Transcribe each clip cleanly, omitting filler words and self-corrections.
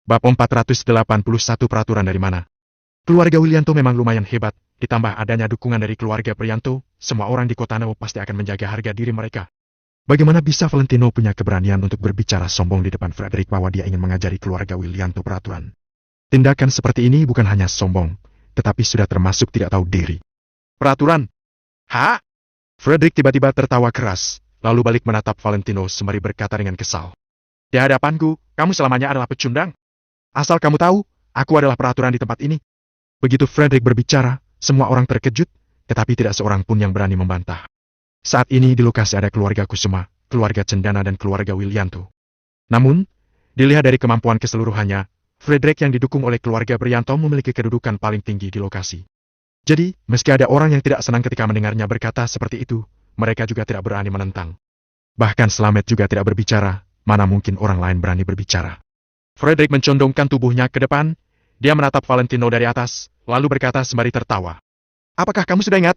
Bab 481 peraturan dari mana? Keluarga Willianto memang lumayan hebat, ditambah adanya dukungan dari keluarga Prianto, semua orang di kota Neo pasti akan menjaga harga diri mereka. Bagaimana bisa Valentino punya keberanian untuk berbicara sombong di depan Frederick bahwa dia ingin mengajari keluarga Willianto peraturan? Tindakan seperti ini bukan hanya sombong, tetapi sudah termasuk tidak tahu diri. Peraturan? Hah? Frederick tiba-tiba tertawa keras, lalu balik menatap Valentino sembari berkata dengan kesal. Di hadapanku, kamu selamanya adalah pecundang. Asal kamu tahu, aku adalah peraturan di tempat ini. Begitu Frederick berbicara, semua orang terkejut, tetapi tidak seorang pun yang berani membantah. Saat ini di lokasi ada keluarga Kusuma, keluarga Cendana dan keluarga Willianto. Namun, dilihat dari kemampuan keseluruhannya, Frederick yang didukung oleh keluarga Prianto memiliki kedudukan paling tinggi di lokasi. Jadi, meski ada orang yang tidak senang ketika mendengarnya berkata seperti itu, mereka juga tidak berani menentang. Bahkan Slamet juga tidak berbicara, mana mungkin orang lain berani berbicara. Frederick mencondongkan tubuhnya ke depan, dia menatap Valentino dari atas, lalu berkata sembari tertawa. Apakah kamu sudah ingat?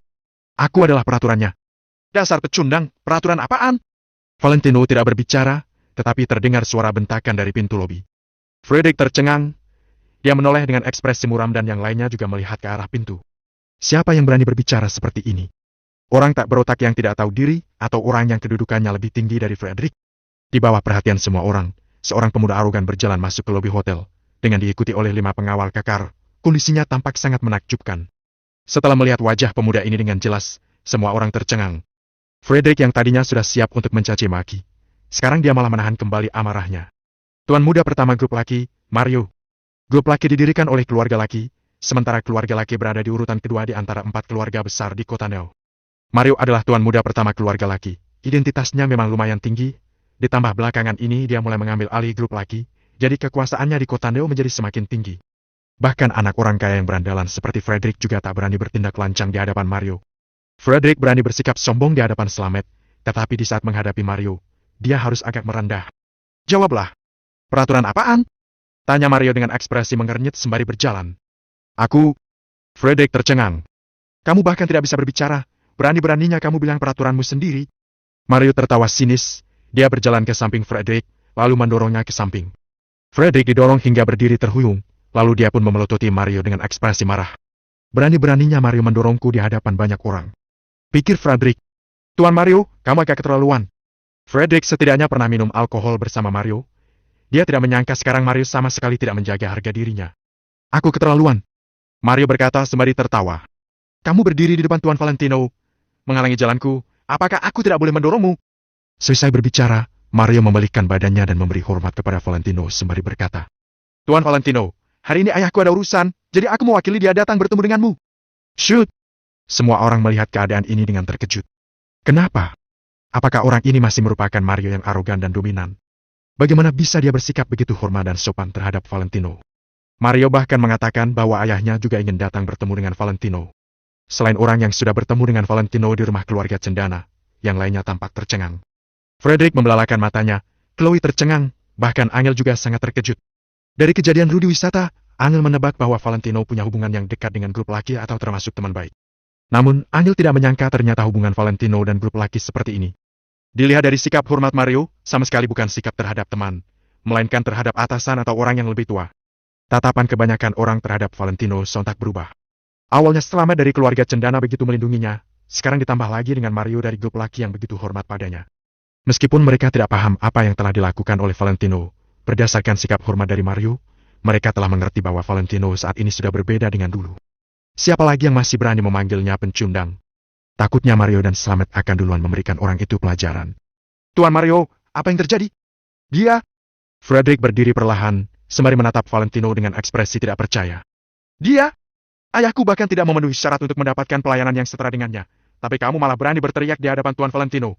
Aku adalah peraturannya. Dasar pecundang, peraturan apaan? Valentino tidak berbicara, tetapi terdengar suara bentakan dari pintu lobi. Frederick tercengang, dia menoleh dengan ekspresi muram dan yang lainnya juga melihat ke arah pintu. Siapa yang berani berbicara seperti ini? Orang tak berotak yang tidak tahu diri, atau orang yang kedudukannya lebih tinggi dari Frederick? Di bawah perhatian semua orang, seorang pemuda arogan berjalan masuk ke lobi hotel, dengan diikuti oleh 5 pengawal kekar. Kondisinya tampak sangat menakjubkan. Setelah melihat wajah pemuda ini dengan jelas, semua orang tercengang. Frederick yang tadinya sudah siap untuk mencaci maki, sekarang dia malah menahan kembali amarahnya. Tuan muda pertama grup laki, Mario. Grup laki didirikan oleh keluarga laki, sementara keluarga laki berada di urutan kedua di antara 4 keluarga besar di kota Neo. Mario adalah tuan muda pertama keluarga laki, identitasnya memang lumayan tinggi. Ditambah belakangan ini dia mulai mengambil alih grup laki, jadi kekuasaannya di kota Neo menjadi semakin tinggi. Bahkan anak orang kaya yang berandalan seperti Frederick juga tak berani bertindak lancang di hadapan Mario. Frederick berani bersikap sombong di hadapan Slamet, tetapi di saat menghadapi Mario, dia harus agak merendah. Jawablah. Peraturan apaan? Tanya Mario dengan ekspresi mengernyit sembari berjalan. Aku. Frederick tercengang. Kamu bahkan tidak bisa berbicara, berani-beraninya kamu bilang peraturanmu sendiri. Mario tertawa sinis. Dia berjalan ke samping Frederick, lalu mendorongnya ke samping. Frederick didorong hingga berdiri terhuyung, lalu dia pun memelototi Mario dengan ekspresi marah. Berani-beraninya Mario mendorongku di hadapan banyak orang. Pikir Frederick. Tuan Mario, kamu agak keterlaluan. Frederick setidaknya pernah minum alkohol bersama Mario. Dia tidak menyangka sekarang Mario sama sekali tidak menjaga harga dirinya. Aku keterlaluan. Mario berkata sembari tertawa. Kamu berdiri di depan Tuan Valentino, menghalangi jalanku, apakah aku tidak boleh mendorongmu? Selesai berbicara, Mario membalikkan badannya dan memberi hormat kepada Valentino sembari berkata. Tuan Valentino, hari ini ayahku ada urusan, jadi aku mewakili dia datang bertemu denganmu. Shoot! Semua orang melihat keadaan ini dengan terkejut. Kenapa? Apakah orang ini masih merupakan Mario yang arogan dan dominan? Bagaimana bisa dia bersikap begitu hormat dan sopan terhadap Valentino? Mario bahkan mengatakan bahwa ayahnya juga ingin datang bertemu dengan Valentino. Selain orang yang sudah bertemu dengan Valentino di rumah keluarga Cendana, yang lainnya tampak tercengang. Frederick membelalakan matanya, Chloe tercengang, bahkan Angel juga sangat terkejut. Dari kejadian Rudy wisata, Angel menebak bahwa Valentino punya hubungan yang dekat dengan grup laki atau termasuk teman baik. Namun, Angel tidak menyangka ternyata hubungan Valentino dan grup laki seperti ini. Dilihat dari sikap hormat Mario, sama sekali bukan sikap terhadap teman, melainkan terhadap atasan atau orang yang lebih tua. Tatapan kebanyakan orang terhadap Valentino sontak berubah. Awalnya Slamet dari keluarga Cendana begitu melindunginya, sekarang ditambah lagi dengan Mario dari grup laki yang begitu hormat padanya. Meskipun mereka tidak paham apa yang telah dilakukan oleh Valentino, berdasarkan sikap hormat dari Mario, mereka telah mengerti bahwa Valentino saat ini sudah berbeda dengan dulu. Siapa lagi yang masih berani memanggilnya pencundang? Takutnya Mario dan Slamet akan duluan memberikan orang itu pelajaran. Tuan Mario, apa yang terjadi? Dia? Frederick berdiri perlahan, sembari menatap Valentino dengan ekspresi tidak percaya. Dia? Ayahku bahkan tidak memenuhi syarat untuk mendapatkan pelayanan yang setara dengannya, tapi kamu malah berani berteriak di hadapan Tuan Valentino.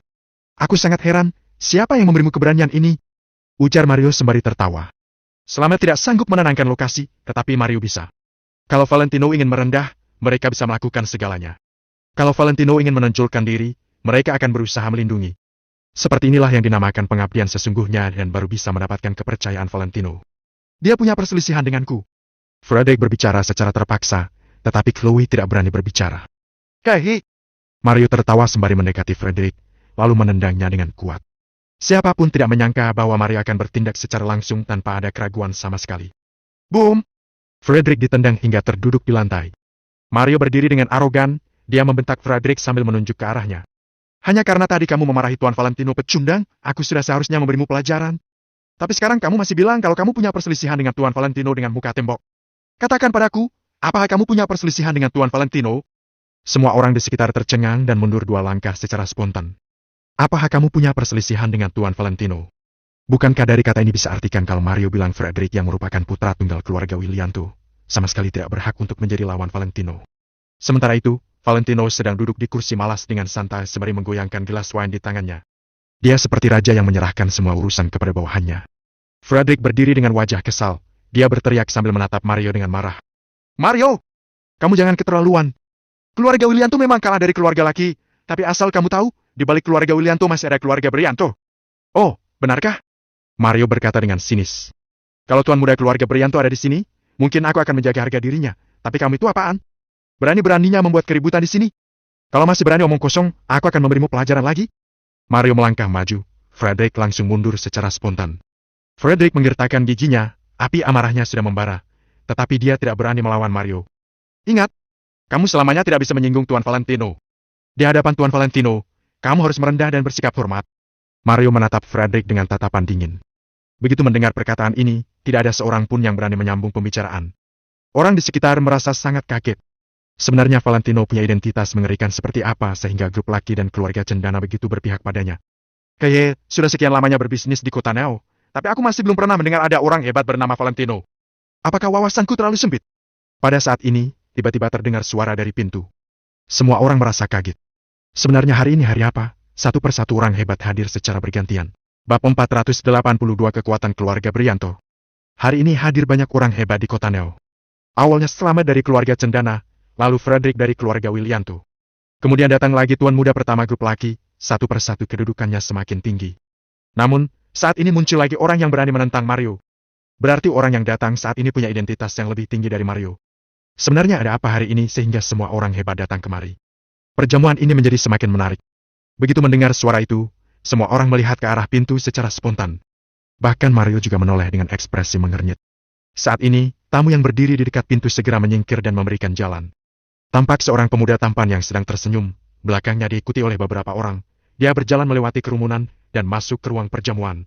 Aku sangat heran, siapa yang memberimu keberanian ini? Ujar Mario sembari tertawa. Slamet tidak sanggup menenangkan lokasi, tetapi Mario bisa. Kalau Valentino ingin merendah, mereka bisa melakukan segalanya. Kalau Valentino ingin menonjolkan diri, mereka akan berusaha melindungi. Seperti inilah yang dinamakan pengabdian sesungguhnya dan baru bisa mendapatkan kepercayaan Valentino. Dia punya perselisihan denganku. Frederick berbicara secara terpaksa, tetapi Chloe tidak berani berbicara. Kahi! Mario tertawa sembari mendekati Frederick, lalu menendangnya dengan kuat. Siapapun tidak menyangka bahwa Mario akan bertindak secara langsung tanpa ada keraguan sama sekali. Boom! Frederick ditendang hingga terduduk di lantai. Mario berdiri dengan arogan, dia membentak Frederick sambil menunjuk ke arahnya. Hanya karena tadi kamu memarahi Tuan Valentino pecundang, aku sudah seharusnya memberimu pelajaran. Tapi sekarang kamu masih bilang kalau kamu punya perselisihan dengan Tuan Valentino dengan muka tembok. Katakan padaku, apakah kamu punya perselisihan dengan Tuan Valentino? Semua orang di sekitar tercengang dan mundur 2 langkah secara spontan. Apakah kamu punya perselisihan dengan Tuan Valentino? Bukankah dari kata ini bisa artikan kalau Mario bilang Frederick yang merupakan putra tunggal keluarga Willianto, sama sekali tidak berhak untuk menjadi lawan Valentino. Sementara itu, Valentino sedang duduk di kursi malas dengan santai sembari menggoyangkan gelas wine di tangannya. Dia seperti raja yang menyerahkan semua urusan kepada bawahannya. Frederick berdiri dengan wajah kesal. Dia berteriak sambil menatap Mario dengan marah. Mario! Kamu jangan keterlaluan. Keluarga Willianto memang kalah dari keluarga laki, tapi asal kamu tahu, di balik keluarga Willianto masih ada keluarga Brianto. Oh, benarkah? Mario berkata dengan sinis. Kalau tuan muda keluarga Brianto ada di sini, mungkin aku akan menjaga harga dirinya. Tapi kamu itu apaan? Berani-beraninya membuat keributan di sini? Kalau masih berani omong kosong, aku akan memberimu pelajaran lagi. Mario melangkah maju. Frederick langsung mundur secara spontan. Frederick menggertakkan giginya, api amarahnya sudah membara. Tetapi dia tidak berani melawan Mario. Ingat, kamu selamanya tidak bisa menyinggung Tuan Valentino. Di hadapan Tuan Valentino, kamu harus merendah dan bersikap hormat. Mario menatap Frederick dengan tatapan dingin. Begitu mendengar perkataan ini, tidak ada seorang pun yang berani menyambung pembicaraan. Orang di sekitar merasa sangat kaget. Sebenarnya Valentino punya identitas mengerikan seperti apa sehingga grup laki dan keluarga cendana begitu berpihak padanya. Kayak sudah sekian lamanya berbisnis di kota Neo, tapi aku masih belum pernah mendengar ada orang hebat bernama Valentino. Apakah wawasanku terlalu sempit? Pada saat ini, tiba-tiba terdengar suara dari pintu. Semua orang merasa kaget. Sebenarnya hari ini hari apa? Satu persatu orang hebat hadir secara bergantian. Bab 482 Kekuatan Keluarga Brianto. Hari ini hadir banyak orang hebat di kota Neo. Awalnya selamat dari keluarga cendana, lalu Frederick dari keluarga Willianto. Kemudian datang lagi tuan muda pertama grup laki, satu persatu kedudukannya semakin tinggi. Namun, saat ini muncul lagi orang yang berani menentang Mario. Berarti orang yang datang saat ini punya identitas yang lebih tinggi dari Mario. Sebenarnya ada apa hari ini sehingga semua orang hebat datang kemari? Perjamuan ini menjadi semakin menarik. Begitu mendengar suara itu, semua orang melihat ke arah pintu secara spontan. Bahkan Mario juga menoleh dengan ekspresi mengernyit. Saat ini, tamu yang berdiri di dekat pintu segera menyingkir dan memberikan jalan. Tampak seorang pemuda tampan yang sedang tersenyum, belakangnya diikuti oleh beberapa orang. Dia berjalan melewati kerumunan dan masuk ke ruang perjamuan.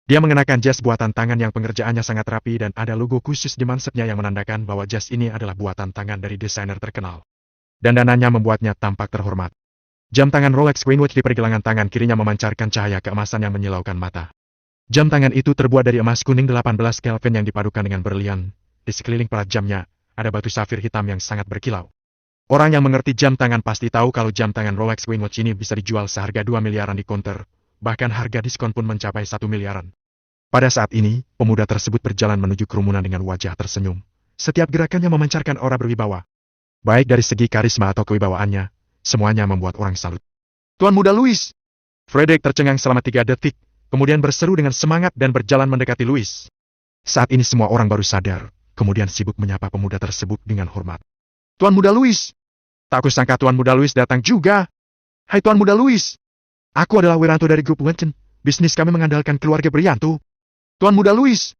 Dia mengenakan jas buatan tangan yang pengerjaannya sangat rapi dan ada logo khusus di mansepnya yang menandakan bahwa jas ini adalah buatan tangan dari desainer terkenal. Dandanannya membuatnya tampak terhormat. Jam tangan Rolex Queenwatch di pergelangan tangan kirinya memancarkan cahaya keemasan yang menyilaukan mata. Jam tangan itu terbuat dari emas kuning 18 Kelvin yang dipadukan dengan berlian. Di sekeliling pelat jamnya, ada batu safir hitam yang sangat berkilau. Orang yang mengerti jam tangan pasti tahu kalau jam tangan Rolex Queenwatch ini bisa dijual seharga 2 miliaran di konter. Bahkan harga diskon pun mencapai 1 miliaran. Pada saat ini, pemuda tersebut berjalan menuju kerumunan dengan wajah tersenyum. Setiap gerakannya memancarkan aura berwibawa. Baik dari segi karisma atau kewibawaannya, semuanya membuat orang salut. Tuan Muda Louis! Frederick tercengang selama 3 detik, kemudian berseru dengan semangat dan berjalan mendekati Louis. Saat ini semua orang baru sadar, kemudian sibuk menyapa pemuda tersebut dengan hormat. Tuan Muda Louis! Tak kusangka Tuan Muda Louis datang juga. Hai Tuan Muda Louis! Aku adalah Wiranto dari grup Wenchen. Bisnis kami mengandalkan keluarga Brianto. Tuan Muda Louis!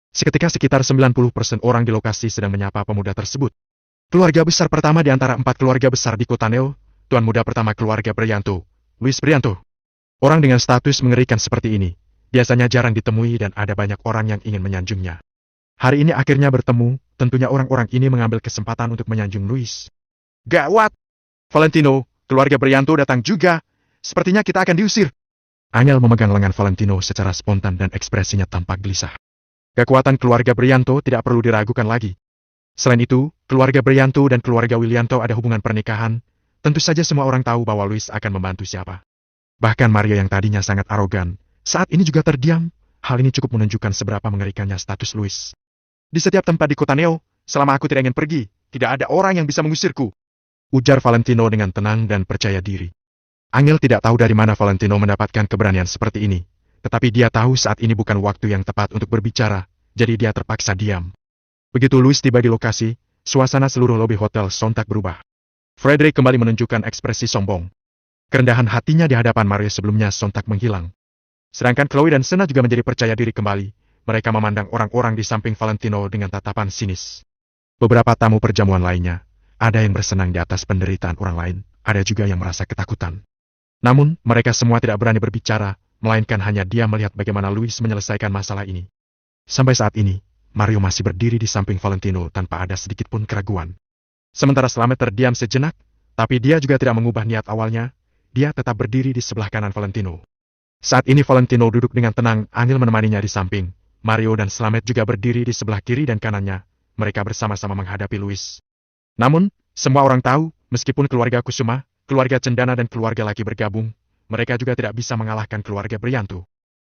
Seketika sekitar 90% orang di lokasi sedang menyapa pemuda tersebut. Keluarga besar pertama di antara 4 keluarga besar di kota Neo, Tuan muda pertama keluarga Brianto, Louis Brianto. Orang dengan status mengerikan seperti ini, biasanya jarang ditemui dan ada banyak orang yang ingin menyanjungnya. Hari ini akhirnya bertemu, tentunya orang-orang ini mengambil kesempatan untuk menyanjung Louis. Gawat! Valentino, keluarga Brianto datang juga. Sepertinya kita akan diusir. Angel memegang lengan Valentino secara spontan dan ekspresinya tampak gelisah. Kekuatan keluarga Brianto tidak perlu diragukan lagi. Selain itu, keluarga Brianto dan keluarga Willianto ada hubungan pernikahan. Tentu saja semua orang tahu bahwa Louis akan membantu siapa. Bahkan Mario yang tadinya sangat arogan, saat ini juga terdiam. Hal ini cukup menunjukkan seberapa mengerikannya status Louis. Di setiap tempat di kota Neo, selama aku tidak ingin pergi, tidak ada orang yang bisa mengusirku. Ujar Valentino dengan tenang dan percaya diri. Angel tidak tahu dari mana Valentino mendapatkan keberanian seperti ini. Tetapi dia tahu saat ini bukan waktu yang tepat untuk berbicara, jadi dia terpaksa diam. Begitu Louis tiba di lokasi, suasana seluruh lobi hotel sontak berubah. Frederick kembali menunjukkan ekspresi sombong. Kerendahan hatinya di hadapan Mario sebelumnya sontak menghilang. Sedangkan Chloe dan Senna juga menjadi percaya diri kembali. mereka memandang orang-orang di samping Valentino dengan tatapan sinis. Beberapa tamu perjamuan lainnya, ada yang bersenang di atas penderitaan orang lain, ada juga yang merasa ketakutan. Namun, mereka semua tidak berani berbicara, melainkan hanya dia melihat bagaimana Luis menyelesaikan masalah ini. Sampai saat ini, Mario masih berdiri di samping Valentino tanpa ada sedikit pun keraguan. Sementara Slamet terdiam sejenak, tapi dia juga tidak mengubah niat awalnya, dia tetap berdiri di sebelah kanan Valentino. Saat ini Valentino duduk dengan tenang, Angel menemaninya di samping. Mario dan Slamet juga berdiri di sebelah kiri dan kanannya, mereka bersama-sama menghadapi Luis. Namun, semua orang tahu, meskipun keluarga Kusuma, keluarga Cendana dan keluarga Laki bergabung, mereka juga tidak bisa mengalahkan keluarga Brianto.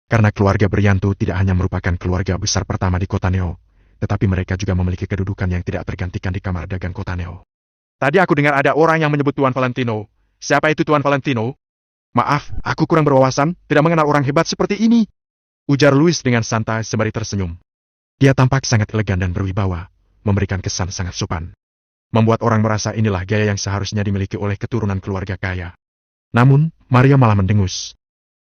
Karena keluarga Brianto tidak hanya merupakan keluarga besar pertama di kota Neo, tetapi mereka juga memiliki kedudukan yang tidak tergantikan di kamar dagang kota Neo. Tadi aku dengar ada orang yang menyebut Tuan Valentino. Siapa itu Tuan Valentino? Maaf, aku kurang berwawasan, tidak mengenal orang hebat seperti ini. Ujar Luis dengan santai sembari tersenyum. Dia tampak sangat elegan dan berwibawa, memberikan kesan sangat sopan. Membuat orang merasa inilah gaya yang seharusnya dimiliki oleh keturunan keluarga kaya. Namun, Mario malah mendengus.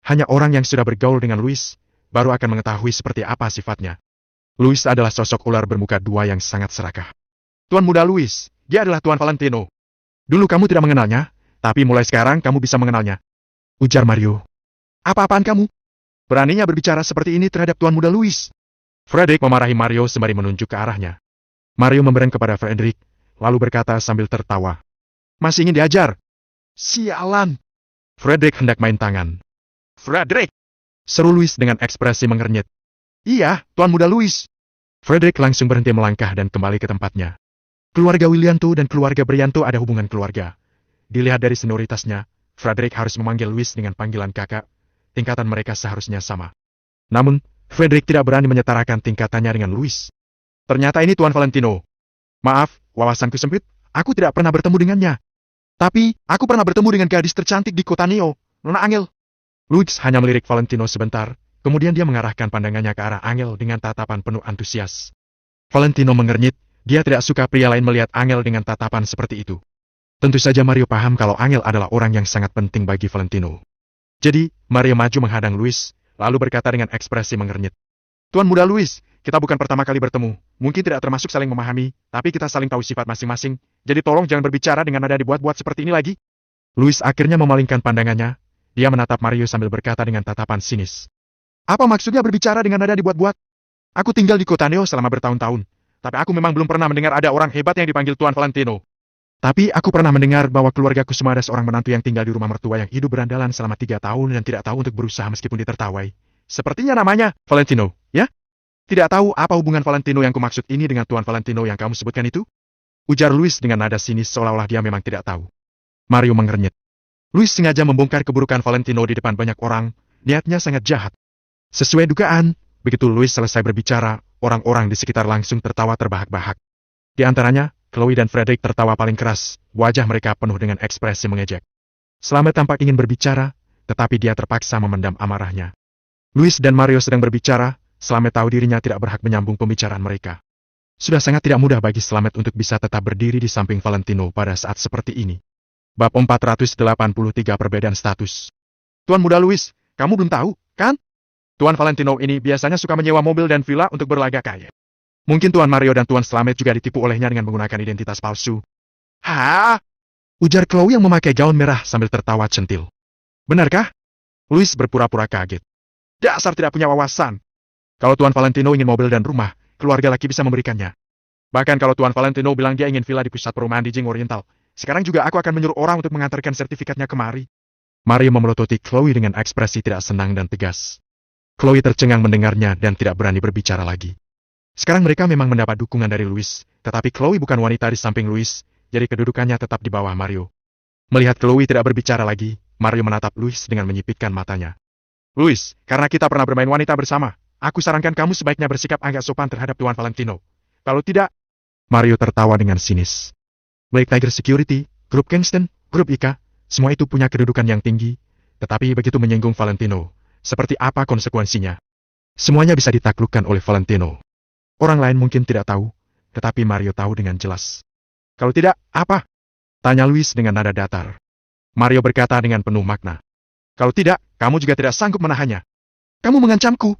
Hanya orang yang sudah bergaul dengan Luis, baru akan mengetahui seperti apa sifatnya. Luis adalah sosok ular bermuka dua yang sangat serakah. Tuan muda Luis, dia adalah Tuan Valentino. Dulu kamu tidak mengenalnya, tapi mulai sekarang kamu bisa mengenalnya. Ujar Mario. Apa-apaan kamu? Beraninya berbicara seperti ini terhadap Tuan muda Luis. Frederick memarahi Mario sembari menunjuk ke arahnya. Mario membereng kepada Frederick, lalu berkata sambil tertawa. Masih ingin diajar? Sialan! Frederick hendak main tangan. Frederick! Seru Luis dengan ekspresi mengernyit. Iya, Tuan muda Luis. Frederick langsung berhenti melangkah dan kembali ke tempatnya. Keluarga Willianto dan keluarga Brianto ada hubungan keluarga. Dilihat dari senioritasnya, Frederick harus memanggil Luis dengan panggilan kakak. Tingkatan mereka seharusnya sama. Namun, Frederick tidak berani menyetarakan tingkatannya dengan Luis. Ternyata ini Tuan Valentino. Maaf, wawasanku sempit, aku tidak pernah bertemu dengannya. Tapi, aku pernah bertemu dengan gadis tercantik di kota Neo, Nona Angel. Luis hanya melirik Valentino sebentar, kemudian dia mengarahkan pandangannya ke arah Angel dengan tatapan penuh antusias. Valentino mengernyit, dia tidak suka pria lain melihat Angel dengan tatapan seperti itu. Tentu saja Mario paham kalau Angel adalah orang yang sangat penting bagi Valentino. Jadi, Mario maju menghadang Luis, lalu berkata dengan ekspresi mengernyit. Tuan muda Luis, kita bukan pertama kali bertemu, mungkin tidak termasuk saling memahami, tapi kita saling tahu sifat masing-masing, jadi tolong jangan berbicara dengan nada dibuat-buat seperti ini lagi. Luis akhirnya memalingkan pandangannya, dia menatap Mario sambil berkata dengan tatapan sinis. Apa maksudnya berbicara dengan nada dibuat-buat? Aku tinggal di kota Neo selama bertahun-tahun, tapi aku memang belum pernah mendengar ada orang hebat yang dipanggil Tuan Valentino. Tapi aku pernah mendengar bahwa keluarga Kusuma ada seorang menantu yang tinggal di rumah mertua yang hidup berandalan selama 3 tahun dan tidak tahu untuk berusaha meskipun ditertawai. Sepertinya namanya Valentino, ya? Tidak tahu apa hubungan Valentino yang kumaksud ini dengan Tuan Valentino yang kamu sebutkan itu? Ujar Luis dengan nada sinis seolah-olah dia memang tidak tahu. Mario mengernyit. Luis sengaja membongkar keburukan Valentino di depan banyak orang, niatnya sangat jahat. Sesuai dugaan, begitu Luis selesai berbicara, orang-orang di sekitar langsung tertawa terbahak-bahak. Di antaranya, Chloe dan Frederick tertawa paling keras, wajah mereka penuh dengan ekspresi mengejek. Slamet tampak ingin berbicara, tetapi dia terpaksa memendam amarahnya. Luis dan Mario sedang berbicara, Slamet tahu dirinya tidak berhak menyambung pembicaraan mereka. Sudah sangat tidak mudah bagi Slamet untuk bisa tetap berdiri di samping Valentino pada saat seperti ini. Bab 483 Perbedaan Status. Tuan muda Luis, kamu belum tahu, kan? Tuan Valentino ini biasanya suka menyewa mobil dan villa untuk berlagak kaya. Mungkin Tuan Mario dan Tuan Slamet juga ditipu olehnya dengan menggunakan identitas palsu. Hah? Ujar Chloe yang memakai gaun merah sambil tertawa centil. Benarkah? Luis berpura-pura kaget. Dasar tidak punya wawasan. Kalau Tuan Valentino ingin mobil dan rumah, keluarga laki bisa memberikannya. Bahkan kalau Tuan Valentino bilang dia ingin villa di pusat perumahan di Jing Oriental, sekarang juga aku akan menyuruh orang untuk mengantarkan sertifikatnya kemari. Mario memelototi Chloe dengan ekspresi tidak senang dan tegas. Chloe tercengang mendengarnya dan tidak berani berbicara lagi. Sekarang mereka memang mendapat dukungan dari Luis, tetapi Chloe bukan wanita di samping Luis, jadi kedudukannya tetap di bawah Mario. Melihat Chloe tidak berbicara lagi, Mario menatap Luis dengan menyipitkan matanya. Luis, karena kita pernah bermain wanita bersama, aku sarankan kamu sebaiknya bersikap agak sopan terhadap Tuan Valentino. Kalau tidak... Mario tertawa dengan sinis. Black Tiger Security, Grup Kingston, Grup Ika, semua itu punya kedudukan yang tinggi, tetapi begitu menyinggung Valentino, seperti apa konsekuensinya? Semuanya bisa ditaklukkan oleh Valentino. Orang lain mungkin tidak tahu, tetapi Mario tahu dengan jelas. Kalau tidak, apa? Tanya Luis dengan nada datar. Mario berkata dengan penuh makna. Kalau tidak, kamu juga tidak sanggup menahannya. Kamu mengancamku.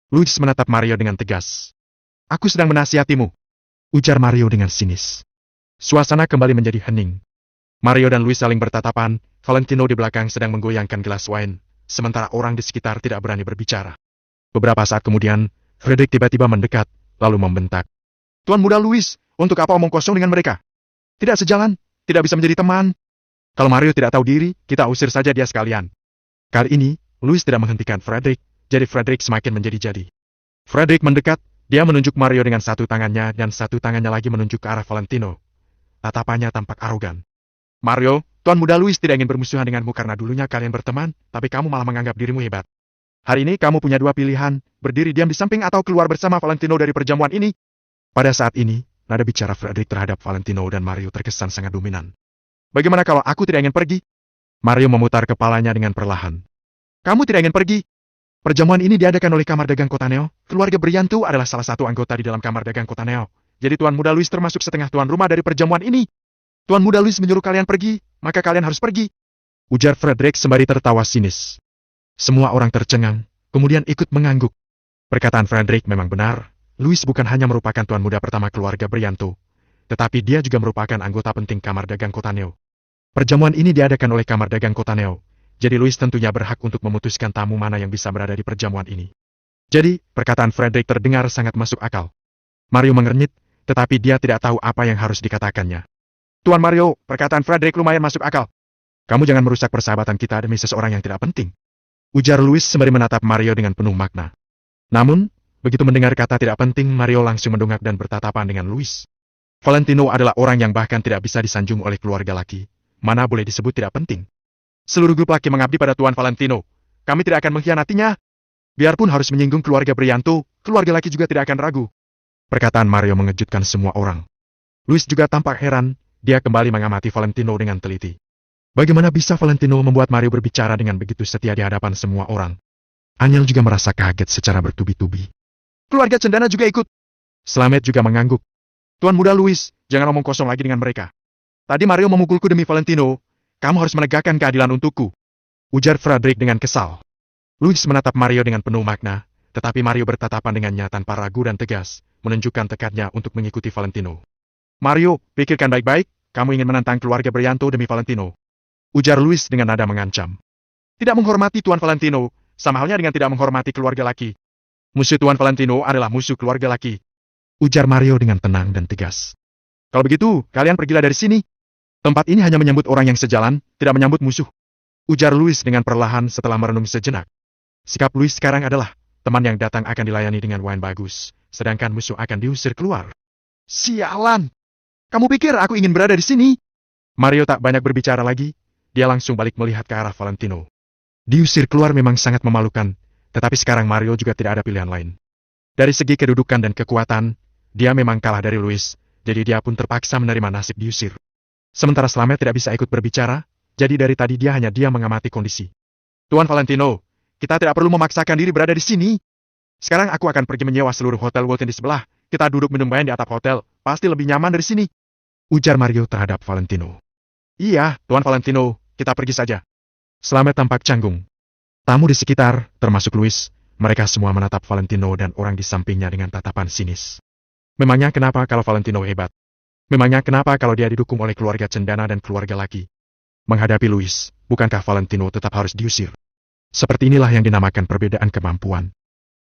Luis menatap Mario dengan tegas. Aku sedang menasihatimu, ujar Mario dengan sinis. Suasana kembali menjadi hening. Mario dan Luis saling bertatapan, Valentino di belakang sedang menggoyangkan gelas wine, sementara orang di sekitar tidak berani berbicara. Beberapa saat kemudian, Frederick tiba-tiba mendekat, lalu membentak. Tuan muda Luis, untuk apa omong kosong dengan mereka? Tidak sejalan, tidak bisa menjadi teman. Kalau Mario tidak tahu diri, kita usir saja dia sekalian. Kali ini, Luis tidak menghentikan Frederick, jadi Frederick semakin menjadi-jadi. Frederick mendekat, dia menunjuk Mario dengan satu tangannya dan satu tangannya lagi menunjuk ke arah Valentino. Tatapannya tampak arogan. Mario, Tuan muda Luis tidak ingin bermusuhan denganmu karena dulunya kalian berteman, tapi kamu malah menganggap dirimu hebat. Hari ini kamu punya dua pilihan, berdiri diam di samping atau keluar bersama Valentino dari perjamuan ini. Pada saat ini, nada bicara Frederick terhadap Valentino dan Mario terkesan sangat dominan. Bagaimana kalau aku tidak ingin pergi? Mario memutar kepalanya dengan perlahan. Kamu tidak ingin pergi? Perjamuan ini diadakan oleh Kamar Dagang Kota Neo. Keluarga Brianto adalah salah satu anggota di dalam Kamar Dagang Kota Neo. Jadi Tuan muda Luis termasuk setengah tuan rumah dari perjamuan ini. Tuan muda Luis menyuruh kalian pergi, maka kalian harus pergi. Ujar Frederick sembari tertawa sinis. Semua orang tercengang, kemudian ikut mengangguk. Perkataan Frederick memang benar. Luis bukan hanya merupakan tuan muda pertama keluarga Brianto, tetapi dia juga merupakan anggota penting Kamar Dagang Kota Neo. Perjamuan ini diadakan oleh Kamar Dagang Kota Neo. Jadi Luis tentunya berhak untuk memutuskan tamu mana yang bisa berada di perjamuan ini. Jadi, perkataan Frederick terdengar sangat masuk akal. Mario mengernyit, tetapi dia tidak tahu apa yang harus dikatakannya. Tuan Mario, perkataan Frederick lumayan masuk akal. Kamu jangan merusak persahabatan kita demi seseorang yang tidak penting. Ujar Luis sembari menatap Mario dengan penuh makna. Namun, begitu mendengar kata tidak penting, Mario langsung mendongak dan bertatapan dengan Luis. Valentino adalah orang yang bahkan tidak bisa disanjung oleh keluarga laki. Mana boleh disebut tidak penting. Seluruh grup laki mengabdi pada Tuan Valentino. Kami tidak akan mengkhianatinya. Biarpun harus menyinggung keluarga Brianto, keluarga laki juga tidak akan ragu. Perkataan Mario mengejutkan semua orang. Luis juga tampak heran, dia kembali mengamati Valentino dengan teliti. Bagaimana bisa Valentino membuat Mario berbicara dengan begitu setia di hadapan semua orang? Angel juga merasa kaget secara bertubi-tubi. Keluarga Cendana juga ikut. Slamet juga mengangguk. Tuan muda Luis, jangan omong kosong lagi dengan mereka. Tadi Mario memukulku demi Valentino. Kamu harus menegakkan keadilan untukku. Ujar Frederick dengan kesal. Luis menatap Mario dengan penuh makna, tetapi Mario bertatapan dengannya tanpa ragu dan tegas, menunjukkan tekadnya untuk mengikuti Valentino. Mario, pikirkan baik-baik, kamu ingin menantang keluarga Brianto demi Valentino. Ujar Luis dengan nada mengancam. Tidak menghormati Tuan Valentino, sama halnya dengan tidak menghormati keluarga laki. Musuh Tuan Valentino adalah musuh keluarga laki. Ujar Mario dengan tenang dan tegas. Kalau begitu, kalian pergilah dari sini. Tempat ini hanya menyambut orang yang sejalan, tidak menyambut musuh. Ujar Luis dengan perlahan setelah merenung sejenak. Sikap Luis sekarang adalah, teman yang datang akan dilayani dengan wine bagus, sedangkan musuh akan diusir keluar. Sialan! Kamu pikir aku ingin berada di sini? Mario tak banyak berbicara lagi, dia langsung balik melihat ke arah Valentino. Diusir keluar memang sangat memalukan, tetapi sekarang Mario juga tidak ada pilihan lain. Dari segi kedudukan dan kekuatan, dia memang kalah dari Luis, jadi dia pun terpaksa menerima nasib diusir. Sementara Slamet tidak bisa ikut berbicara, jadi dari tadi dia hanya diam mengamati kondisi. Tuan Valentino, kita tidak perlu memaksakan diri berada di sini. Sekarang aku akan pergi menyewa seluruh hotel Walton di sebelah, kita duduk minum wine di atap hotel, pasti lebih nyaman dari sini. Ujar Mario terhadap Valentino. Iya, Tuan Valentino, kita pergi saja. Slamet tampak canggung. Tamu di sekitar, termasuk Luis, mereka semua menatap Valentino dan orang di sampingnya dengan tatapan sinis. Memangnya kenapa kalau Valentino hebat? Memangnya kenapa kalau dia didukung oleh keluarga Cendana dan keluarga laki? Menghadapi Luis, bukankah Valentino tetap harus diusir? Seperti inilah yang dinamakan perbedaan kemampuan.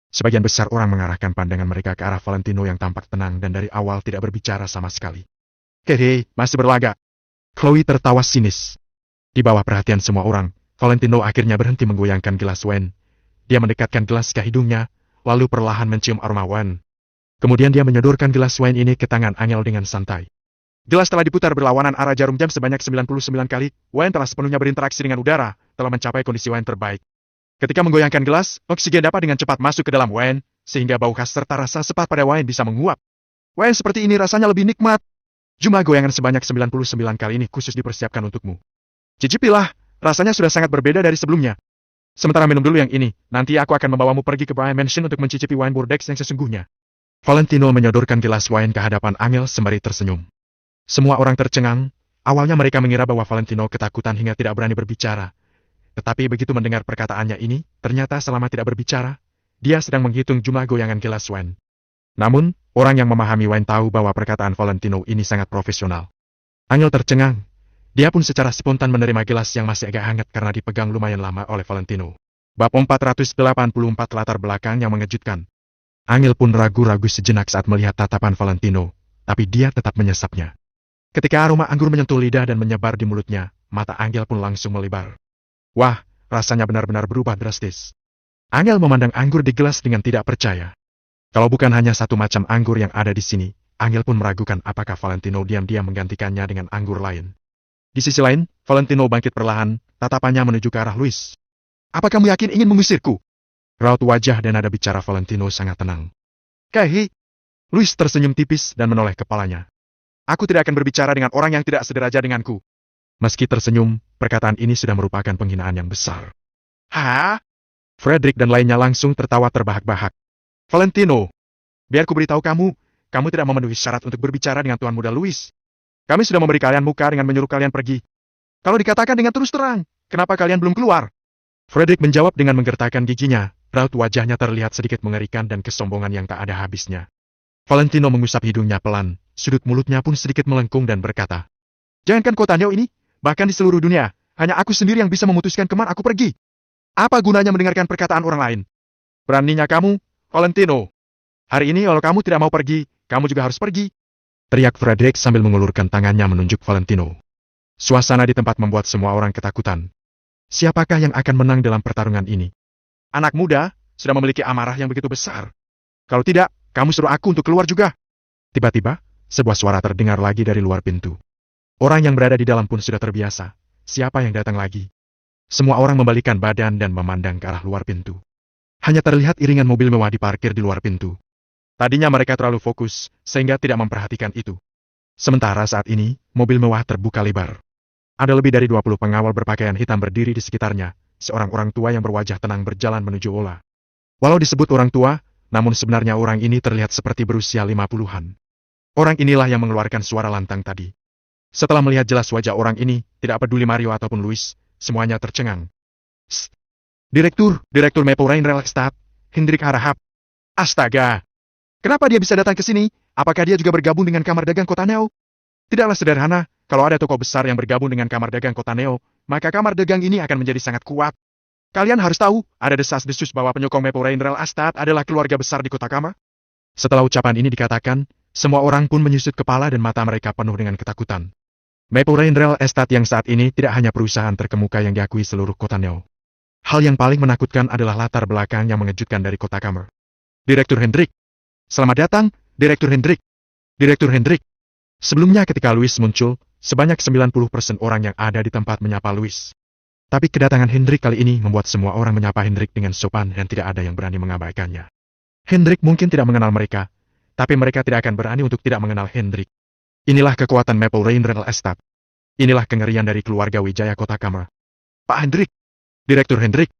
Sebagian besar orang mengarahkan pandangan mereka ke arah Valentino yang tampak tenang dan dari awal tidak berbicara sama sekali. Hehe, masih berlagak. Chloe tertawa sinis. Di bawah perhatian semua orang, Valentino akhirnya berhenti menggoyangkan gelas wine. Dia mendekatkan gelas ke hidungnya, lalu perlahan mencium aroma wine. Kemudian dia menyodorkan gelas wine ini ke tangan Angel dengan santai. Gelas telah diputar berlawanan arah jarum jam sebanyak 99 kali, wine telah sepenuhnya berinteraksi dengan udara, telah mencapai kondisi wine terbaik. Ketika menggoyangkan gelas, oksigen dapat dengan cepat masuk ke dalam wine, sehingga bau khas serta rasa sepat pada wine bisa menguap. Wine seperti ini rasanya lebih nikmat. Jumlah goyangan sebanyak 99 kali ini khusus dipersiapkan untukmu. Cicipilah, rasanya sudah sangat berbeda dari sebelumnya. Sementara minum dulu yang ini, nanti aku akan membawamu pergi ke Brian Mansion untuk mencicipi wine Burdex yang sesungguhnya. Valentino menyodorkan gelas wine ke hadapan Angel sembari tersenyum. Semua orang tercengang, awalnya mereka mengira bahwa Valentino ketakutan hingga tidak berani berbicara. Tetapi begitu mendengar perkataannya ini, ternyata selama tidak berbicara, dia sedang menghitung jumlah goyangan gelas wine. Namun, orang yang memahami wine tahu bahwa perkataan Valentino ini sangat profesional. Angel tercengang. Dia pun secara spontan menerima gelas yang masih agak hangat karena dipegang lumayan lama oleh Valentino. Bab 484 latar belakang yang mengejutkan. Angel pun ragu-ragu sejenak saat melihat tatapan Valentino, tapi dia tetap menyesapnya. Ketika aroma anggur menyentuh lidah dan menyebar di mulutnya, mata Angel pun langsung melebar. Wah, rasanya benar-benar berubah drastis. Angel memandang anggur di gelas dengan tidak percaya. Kalau bukan hanya satu macam anggur yang ada di sini, Angel pun meragukan apakah Valentino diam-diam menggantikannya dengan anggur lain. Di sisi lain, Valentino bangkit perlahan, tatapannya menuju ke arah Luis. Apa kamu yakin ingin mengusirku? Raut wajah dan nada bicara Valentino sangat tenang. Kahi. Luis tersenyum tipis dan menoleh kepalanya. Aku tidak akan berbicara dengan orang yang tidak sederajat denganku. Meski tersenyum, perkataan ini sudah merupakan penghinaan yang besar. Hah? Frederick dan lainnya langsung tertawa terbahak-bahak. Valentino, biar ku beritahu kamu, kamu tidak memenuhi syarat untuk berbicara dengan Tuan Muda Luis. Kami sudah memberi kalian muka dengan menyuruh kalian pergi. Kalau dikatakan dengan terus terang, kenapa kalian belum keluar? Frederick menjawab dengan menggertakkan giginya, raut wajahnya terlihat sedikit mengerikan dan kesombongan yang tak ada habisnya. Valentino mengusap hidungnya pelan, sudut mulutnya pun sedikit melengkung dan berkata, Jangankan kota Neo ini, bahkan di seluruh dunia, hanya aku sendiri yang bisa memutuskan kemana aku pergi. Apa gunanya mendengarkan perkataan orang lain? Beraninya kamu, Valentino. Hari ini kalau kamu tidak mau pergi, kamu juga harus pergi. Teriak Frederick sambil mengulurkan tangannya menunjuk Valentino. Suasana di tempat membuat semua orang ketakutan. Siapakah yang akan menang dalam pertarungan ini? Anak muda, sudah memiliki amarah yang begitu besar. Kalau tidak, kamu suruh aku untuk keluar juga. Tiba-tiba, sebuah suara terdengar lagi dari luar pintu. Orang yang berada di dalam pun sudah terbiasa. Siapa yang datang lagi? Semua orang membalikkan badan dan memandang ke arah luar pintu. Hanya terlihat iringan mobil mewah diparkir di luar pintu. Tadinya mereka terlalu fokus, sehingga tidak memperhatikan itu. Sementara saat ini, mobil mewah terbuka lebar. Ada lebih dari 20 pengawal berpakaian hitam berdiri di sekitarnya, seorang orang tua yang berwajah tenang berjalan menuju Ola. Walau disebut orang tua, namun sebenarnya orang ini terlihat seperti berusia 50-an. Orang inilah yang mengeluarkan suara lantang tadi. Setelah melihat jelas wajah orang ini, tidak peduli Mario ataupun Luis, semuanya tercengang. Sst! Direktur Maple Rain Real Estate, Hendrik Harahap. Astaga! Kenapa dia bisa datang ke sini? Apakah dia juga bergabung dengan Kamar Dagang Kota Neo? Tidaklah sederhana, kalau ada tokoh besar yang bergabung dengan Kamar Dagang Kota Neo, maka Kamar Dagang ini akan menjadi sangat kuat. Kalian harus tahu, ada desas-desus bahwa penyokong Maple Rain Real Estate adalah keluarga besar di kota Kamar. Setelah ucapan ini dikatakan, semua orang pun menyusut kepala dan mata mereka penuh dengan ketakutan. Maple Rain Real Estate yang saat ini tidak hanya perusahaan terkemuka yang diakui seluruh kota Neo. Hal yang paling menakutkan adalah latar belakang yang mengejutkan dari kota Kamar. Direktur Hendrik. Selamat datang, Direktur Hendrik. Direktur Hendrik. Sebelumnya ketika Luis muncul, sebanyak 90% orang yang ada di tempat menyapa Luis. Tapi kedatangan Hendrik kali ini membuat semua orang menyapa Hendrik dengan sopan dan tidak ada yang berani mengabaikannya. Hendrik mungkin tidak mengenal mereka, tapi mereka tidak akan berani untuk tidak mengenal Hendrik. Inilah kekuatan Maple Rain Real Estate. Inilah kengerian dari keluarga Wijaya Kota Kamar. Pak Hendrik, Direktur Hendrik.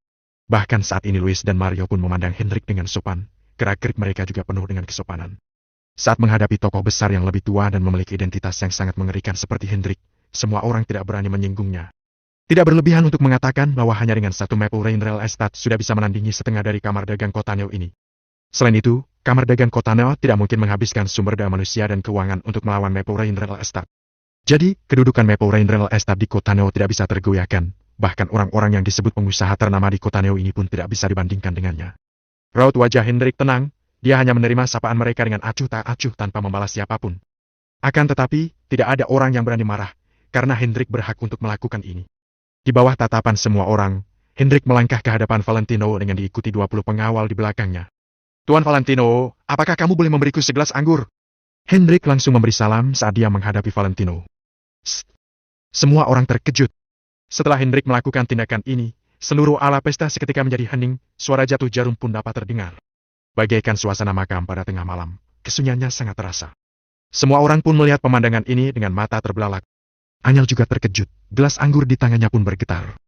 Bahkan saat ini Luis dan Mario pun memandang Hendrik dengan sopan, gerak-gerik mereka juga penuh dengan kesopanan. Saat menghadapi tokoh besar yang lebih tua dan memiliki identitas yang sangat mengerikan seperti Hendrik, semua orang tidak berani menyinggungnya. Tidak berlebihan untuk mengatakan bahwa hanya dengan satu Maple Rain Real Estate sudah bisa menandingi setengah dari Kamar Dagang Kota Neo ini. Selain itu, Kamar Dagang Kota Neo tidak mungkin menghabiskan sumber daya manusia dan keuangan untuk melawan Maple Rain Real Estate. Jadi, kedudukan Maple Rain Real Estate di Kota Neo tidak bisa tergoyahkan, bahkan orang-orang yang disebut pengusaha ternama di Kota Neo ini pun tidak bisa dibandingkan dengannya. Raut wajah Hendrik tenang, dia hanya menerima sapaan mereka dengan acuh tak acuh tanpa membalas siapapun. Akan tetapi, tidak ada orang yang berani marah, karena Hendrik berhak untuk melakukan ini. Di bawah tatapan semua orang, Hendrik melangkah ke hadapan Valentino dengan diikuti 20 pengawal di belakangnya. Tuan Valentino, apakah kamu boleh memberiku segelas anggur? Hendrik langsung memberi salam saat dia menghadapi Valentino. Sst. Semua orang terkejut. Setelah Hendrik melakukan tindakan ini, seluruh ala pesta seketika menjadi hening, suara jatuh jarum pun dapat terdengar. Bagaikan suasana makam pada tengah malam, kesunyiannya sangat terasa. Semua orang pun melihat pemandangan ini dengan mata terbelalak. Angel juga terkejut, gelas anggur di tangannya pun bergetar.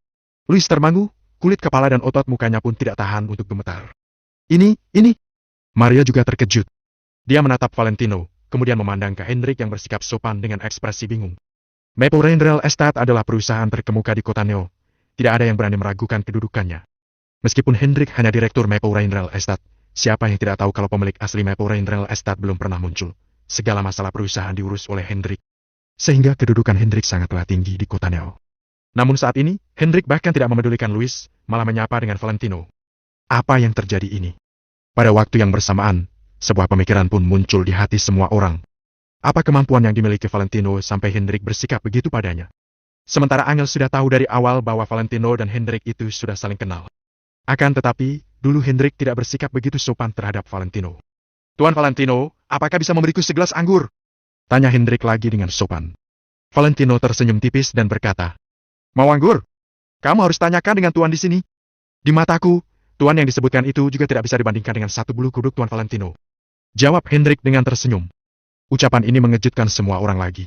Luis termangu, kulit kepala dan otot mukanya pun tidak tahan untuk gemetar. Ini. Maria juga terkejut. Dia menatap Valentino, kemudian memandang ke Hendrik yang bersikap sopan dengan ekspresi bingung. Maple Rain Real Estate adalah perusahaan terkemuka di kota Neo. Tidak ada yang berani meragukan kedudukannya. Meskipun Hendrik hanya direktur Maple Rain Real Estate, siapa yang tidak tahu kalau pemilik asli Maple Rain Real Estate belum pernah muncul. Segala masalah perusahaan diurus oleh Hendrik, sehingga kedudukan Hendrik sangatlah tinggi di kota Neo. Namun saat ini, Hendrik bahkan tidak memedulikan Louis, malah menyapa dengan Valentino. Apa yang terjadi ini? Pada waktu yang bersamaan, sebuah pemikiran pun muncul di hati semua orang. Apa kemampuan yang dimiliki Valentino sampai Hendrik bersikap begitu padanya? Sementara Angel sudah tahu dari awal bahwa Valentino dan Hendrik itu sudah saling kenal. Akan tetapi, dulu Hendrik tidak bersikap begitu sopan terhadap Valentino. Tuan Valentino, apakah bisa memberiku segelas anggur? Tanya Hendrik lagi dengan sopan. Valentino tersenyum tipis dan berkata, mau anggur? Kamu harus tanyakan dengan tuan di sini. Di mataku, tuan yang disebutkan itu juga tidak bisa dibandingkan dengan satu bulu kuduk tuan Valentino. Jawab Hendrik dengan tersenyum. Ucapan ini mengejutkan semua orang lagi.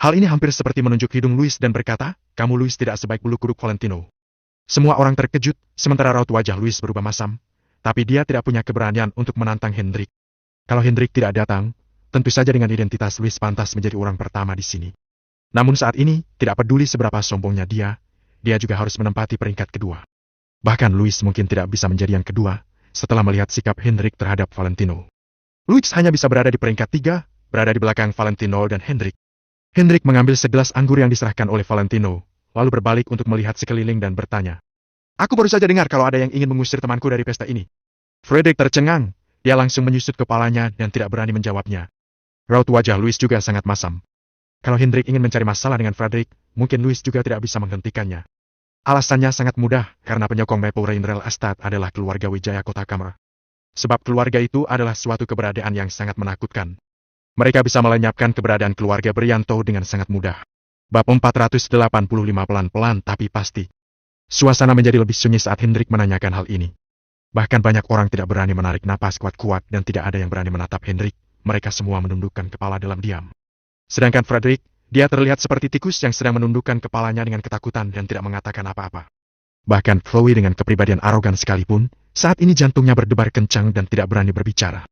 Hal ini hampir seperti menunjuk hidung Louis dan berkata, kamu Louis tidak sebaik bulu kuduk Valentino. Semua orang terkejut, sementara raut wajah Louis berubah masam, tapi dia tidak punya keberanian untuk menantang Hendrik. Kalau Hendrik tidak datang, tentu saja dengan identitas Louis pantas menjadi orang pertama di sini. Namun saat ini, tidak peduli seberapa sombongnya dia juga harus menempati peringkat kedua. Bahkan Louis mungkin tidak bisa menjadi yang kedua, setelah melihat sikap Hendrik terhadap Valentino. Louis hanya bisa berada di peringkat 3, berada di belakang Valentino dan Hendrik. Hendrik mengambil segelas anggur yang diserahkan oleh Valentino, lalu berbalik untuk melihat sekeliling dan bertanya. Aku baru saja dengar kalau ada yang ingin mengusir temanku dari pesta ini. Frederick tercengang, dia langsung menyusut kepalanya dan tidak berani menjawabnya. Raut wajah Louis juga sangat masam. Kalau Hendrik ingin mencari masalah dengan Frederick, mungkin Louis juga tidak bisa menghentikannya. Alasannya sangat mudah, karena penyokong Maple Rain Real Estate adalah keluarga Wijaya Kota Kamar. Sebab keluarga itu adalah suatu keberadaan yang sangat menakutkan. Mereka bisa melenyapkan keberadaan keluarga Brianto dengan sangat mudah. Bab 485 pelan-pelan tapi pasti. Suasana menjadi lebih sunyi saat Hendrik menanyakan hal ini. Bahkan banyak orang tidak berani menarik napas kuat-kuat dan tidak ada yang berani menatap Hendrik. Mereka semua menundukkan kepala dalam diam. Sedangkan Frederick, dia terlihat seperti tikus yang sedang menundukkan kepalanya dengan ketakutan dan tidak mengatakan apa-apa. Bahkan Chloe dengan kepribadian arogan sekalipun, saat ini jantungnya berdebar kencang dan tidak berani berbicara.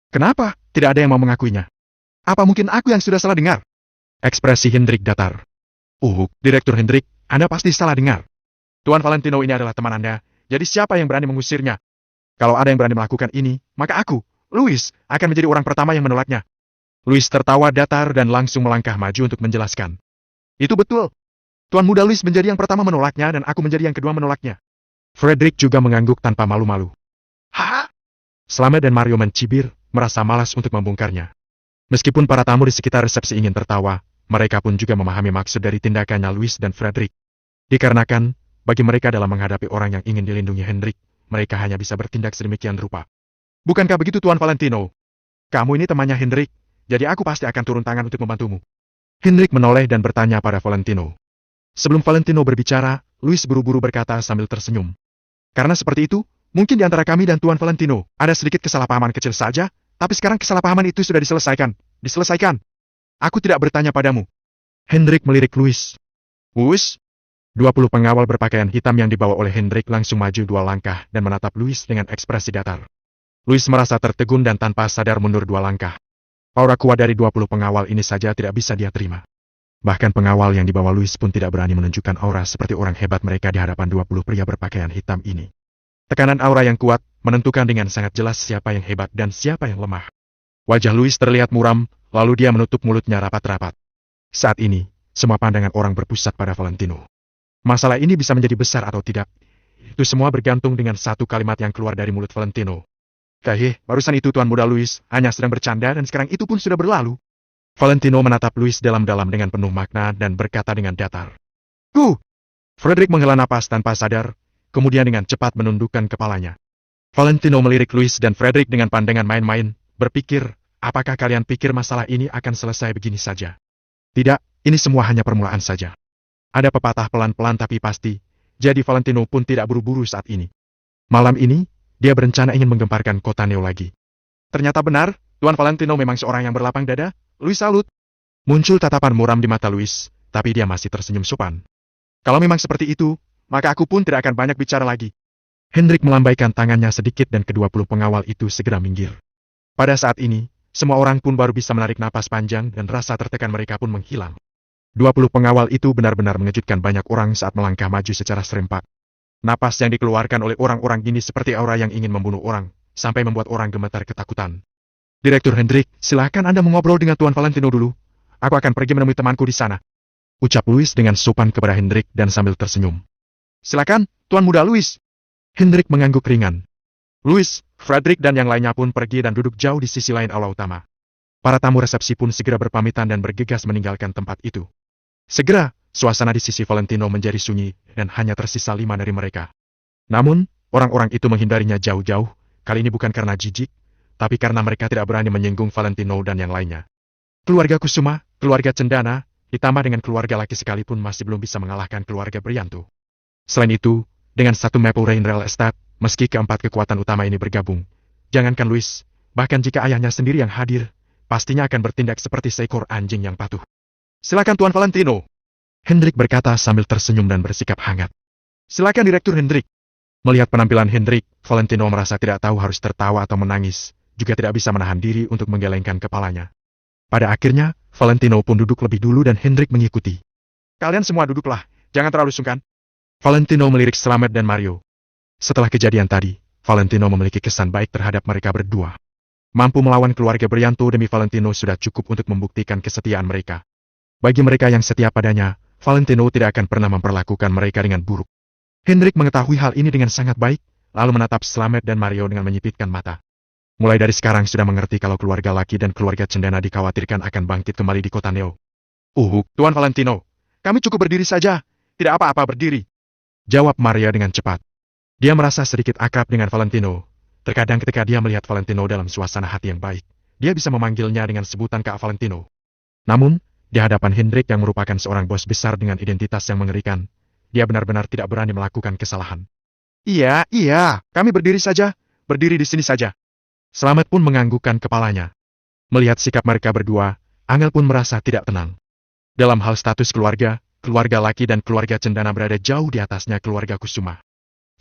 Kenapa? Tidak ada yang mau mengakuinya. Apa mungkin aku yang sudah salah dengar? Ekspresi Hendrik datar. Direktur Hendrik, Anda pasti salah dengar. Tuan Valentino ini adalah teman Anda, jadi siapa yang berani mengusirnya? Kalau ada yang berani melakukan ini, maka aku, Louis, akan menjadi orang pertama yang menolaknya. Louis tertawa datar dan langsung melangkah maju untuk menjelaskan. Itu betul. Tuan muda Louis menjadi yang pertama menolaknya dan aku menjadi yang kedua menolaknya. Frederick juga mengangguk tanpa malu-malu. Haha! Slamet dan Mario mencibir, merasa malas untuk membongkarnya. Meskipun para tamu di sekitar resepsi ingin tertawa, mereka pun juga memahami maksud dari tindakannya Louis dan Frederick. Dikarenakan, bagi mereka dalam menghadapi orang yang ingin dilindungi Hendrik, mereka hanya bisa bertindak sedemikian rupa. Bukankah begitu Tuan Valentino? Kamu ini temannya Hendrik, jadi aku pasti akan turun tangan untuk membantumu. Hendrik menoleh dan bertanya pada Valentino. Sebelum Valentino berbicara, Louis buru-buru berkata sambil tersenyum. Karena seperti itu, mungkin di antara kami dan Tuan Valentino, ada sedikit kesalahpahaman kecil saja, tapi sekarang kesalahpahaman itu sudah diselesaikan. Diselesaikan. Aku tidak bertanya padamu. Hendrik melirik Louis. 20 pengawal berpakaian hitam yang dibawa oleh Hendrik langsung maju 2 langkah dan menatap Louis dengan ekspresi datar. Louis merasa tertegun dan tanpa sadar mundur 2 langkah. Aura kuat dari 20 pengawal ini saja tidak bisa dia terima. Bahkan pengawal yang dibawa Louis pun tidak berani menunjukkan aura seperti orang hebat mereka di hadapan 20 pria berpakaian hitam ini. Tekanan aura yang kuat menentukan dengan sangat jelas siapa yang hebat dan siapa yang lemah. Wajah Louis terlihat muram, lalu dia menutup mulutnya rapat-rapat. Saat ini, semua pandangan orang berpusat pada Valentino. Masalah ini bisa menjadi besar atau tidak, itu semua bergantung dengan satu kalimat yang keluar dari mulut Valentino. Barusan itu Tuan Muda Louis hanya sedang bercanda dan sekarang itu pun sudah berlalu. Valentino menatap Louis dalam-dalam dengan penuh makna dan berkata dengan datar. Frederick menghela napas tanpa sadar, kemudian dengan cepat menundukkan kepalanya. Valentino melirik Louis dan Frederick dengan pandangan main-main, berpikir, apakah kalian pikir masalah ini akan selesai begini saja? Tidak, ini semua hanya permulaan saja. Ada pepatah pelan-pelan tapi pasti, jadi Valentino pun tidak buru-buru saat ini. Malam ini, dia berencana ingin menggemparkan kota Neo lagi. Ternyata benar, Tuan Valentino memang seorang yang berlapang dada. Louis salut. Muncul tatapan muram di mata Louis, tapi dia masih tersenyum sopan. Kalau memang seperti itu, maka aku pun tidak akan banyak bicara lagi. Hendrik melambaikan tangannya sedikit dan ke-20 pengawal itu segera minggir. Pada saat ini, semua orang pun baru bisa menarik napas panjang dan rasa tertekan mereka pun menghilang. 20 pengawal itu benar-benar mengejutkan banyak orang saat melangkah maju secara serempak. Napas yang dikeluarkan oleh orang-orang ini seperti aura yang ingin membunuh orang, sampai membuat orang gemetar ketakutan. Direktur Hendrik, silakan Anda mengobrol dengan Tuan Valentino dulu. Aku akan pergi menemui temanku di sana. Ucap Louis dengan sopan kepada Hendrik dan sambil tersenyum. Silakan, Tuan Muda Louis. Hendrik mengangguk ringan. Louis, Frederick dan yang lainnya pun pergi dan duduk jauh di sisi lain aula utama. Para tamu resepsi pun segera berpamitan dan bergegas meninggalkan tempat itu. Segera, suasana di sisi Valentino menjadi sunyi dan hanya tersisa 5 dari mereka. Namun, orang-orang itu menghindarinya jauh-jauh, kali ini bukan karena jijik, tapi karena mereka tidak berani menyinggung Valentino dan yang lainnya. Keluarga Kusuma, keluarga Cendana, ditambah dengan keluarga laki sekalipun masih belum bisa mengalahkan keluarga Prianto. Selain itu, dengan satu Maple Rain Real Estate, meski keempat kekuatan utama ini bergabung, jangankan Louis, bahkan jika ayahnya sendiri yang hadir, pastinya akan bertindak seperti seekor anjing yang patuh. Silakan Tuan Valentino. Hendrik berkata sambil tersenyum dan bersikap hangat. Silakan Direktur Hendrik. Melihat penampilan Hendrik, Valentino merasa tidak tahu harus tertawa atau menangis, juga tidak bisa menahan diri untuk menggelengkan kepalanya. Pada akhirnya, Valentino pun duduk lebih dulu dan Hendrik mengikuti. Kalian semua duduklah, jangan terlalu sungkan. Valentino melirik Slamet dan Mario. Setelah kejadian tadi, Valentino memiliki kesan baik terhadap mereka berdua. Mampu melawan keluarga Prianto demi Valentino sudah cukup untuk membuktikan kesetiaan mereka. Bagi mereka yang setia padanya, Valentino tidak akan pernah memperlakukan mereka dengan buruk. Hendrik mengetahui hal ini dengan sangat baik, lalu menatap Slamet dan Mario dengan menyipitkan mata. Mulai dari sekarang sudah mengerti kalau keluarga laki dan keluarga Cendana dikhawatirkan akan bangkit kembali di kota Neo. Tuan Valentino, kami cukup berdiri saja, tidak apa-apa berdiri. Jawab Maria dengan cepat. Dia merasa sedikit akrab dengan Valentino. Terkadang ketika dia melihat Valentino dalam suasana hati yang baik, dia bisa memanggilnya dengan sebutan Kak Valentino. Namun, di hadapan Hendrik yang merupakan seorang bos besar dengan identitas yang mengerikan, dia benar-benar tidak berani melakukan kesalahan. Iya, kami berdiri saja, berdiri di sini saja. Slamet pun menganggukkan kepalanya. Melihat sikap mereka berdua, Angel pun merasa tidak tenang. Dalam hal status keluarga laki dan keluarga Cendana berada jauh di atasnya keluarga Kusuma.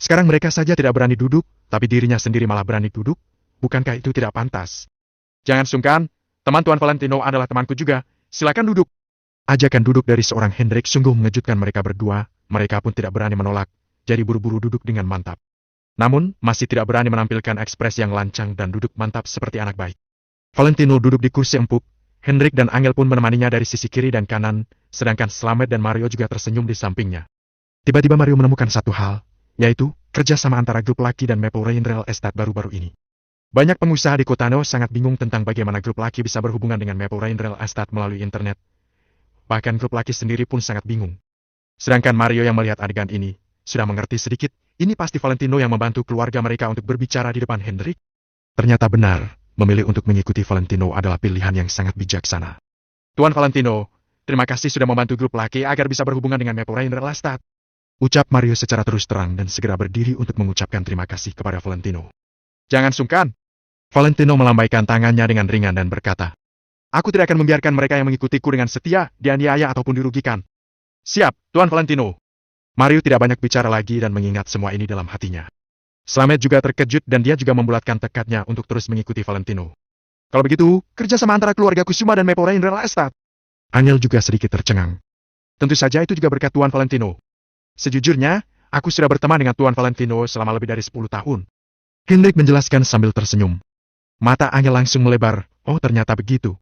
Sekarang mereka saja tidak berani duduk, tapi dirinya sendiri malah berani duduk. Bukankah itu tidak pantas? Jangan sungkan, teman Tuan Valentino adalah temanku juga, silakan duduk. Ajakan duduk dari seorang Hendrik sungguh mengejutkan mereka berdua, mereka pun tidak berani menolak, jadi buru-buru duduk dengan mantap. Namun, masih tidak berani menampilkan ekspresi yang lancang dan duduk mantap seperti anak baik. Valentino duduk di kursi empuk, Hendrik dan Angel pun menemaninya dari sisi kiri dan kanan, sedangkan Slamet dan Mario juga tersenyum di sampingnya. Tiba-tiba Mario menemukan satu hal, yaitu kerjasama antara grup laki dan Maple Rain Real Estate baru-baru ini. Banyak pengusaha di kota Neo sangat bingung tentang bagaimana grup laki bisa berhubungan dengan Maple Rain Real Estate melalui internet. Bahkan grup laki sendiri pun sangat bingung. Sedangkan Mario yang melihat adegan ini, sudah mengerti sedikit, ini pasti Valentino yang membantu keluarga mereka untuk berbicara di depan Hendrik. Ternyata benar. Memilih untuk mengikuti Valentino adalah pilihan yang sangat bijaksana. Tuan Valentino, terima kasih sudah membantu grup laki agar bisa berhubungan dengan Maple Rain Real Estate. Ucap Mario secara terus terang dan segera berdiri untuk mengucapkan terima kasih kepada Valentino. Jangan sungkan. Valentino melambaikan tangannya dengan ringan dan berkata, aku tidak akan membiarkan mereka yang mengikutiku dengan setia, dianiaya ataupun dirugikan. Siap, Tuan Valentino. Mario tidak banyak bicara lagi dan mengingat semua ini dalam hatinya. Slamet juga terkejut dan dia juga membulatkan tekadnya untuk terus mengikuti Valentino. Kalau begitu, kerjasama antara keluarga Kusuma dan Maple Rain Real Estate. Angel juga sedikit tercengang. Tentu saja itu juga berkat Tuan Valentino. Sejujurnya, aku sudah berteman dengan Tuan Valentino selama lebih dari 10 tahun. Hendrik menjelaskan sambil tersenyum. Mata Angel langsung melebar, oh ternyata begitu.